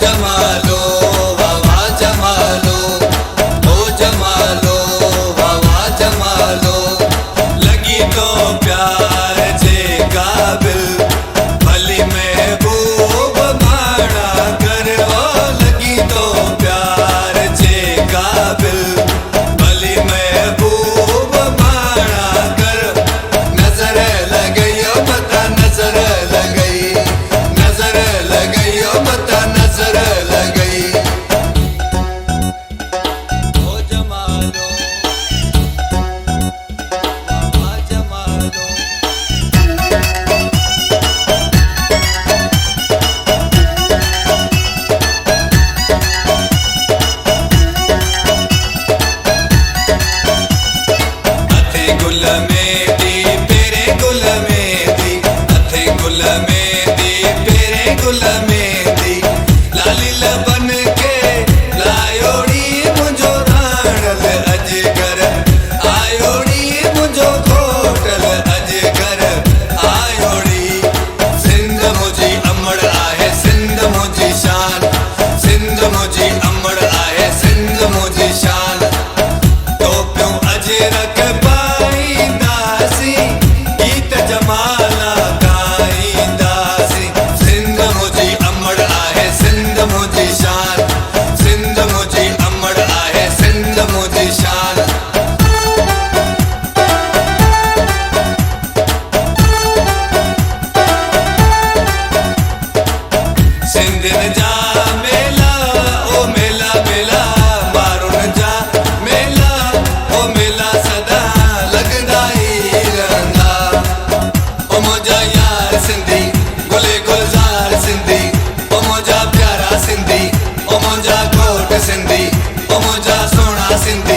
जमालो हवा जमालो, ओ जमालो हवा जमालो, लगी तो प्यार जे काबिल भली महबूब माना कर, ओ लगी तो प्यार जे काबिल भली महबूब माना कर। नजर लगई मता नजर लगई, नजर लगई मता नजर लगई, ओ जमालो हवा जमालो। हथे गुल मेहंदी पेरे गुल मेहंदी, हथे गुल मेहंदी पेरे गुल मेहंदी, लाली लबन के लायोड़ी मुंहिंजो राणल अजगर, आयोड़ी मुंहिंजो घोटल अजगर आयोड़ी। सिंध मुंहिंजी अमड़ आहे सिंध मुंहिंजी शान, सिंध मुंहिंजी अमड़ आहे सिंध मुंहिंजी शान। टोपियूं अजरक पाईंदासी, गीत जमाला गाईंदासी। सिंध मुंहिंजी अमड़ आहे सिंध मुंहिंजी शान, सिंध मुंहिंजी अमड़ आहे सिंध मुंहिंजी शान। सिंधियुनि जा मेला ओ मेला मेला, मारुनि जा मेला ओ मेला सदा लॻंदा ई रहंदा। ओ मुंहिंजा यार सिंधी गुले गुलज़ार सिंधी, ओ मुंहिंजा प्यारा सिंधी, ओ मुंहिंजा घोट सिंधी, ओ मुंहिंजा सोहणा सिंधी।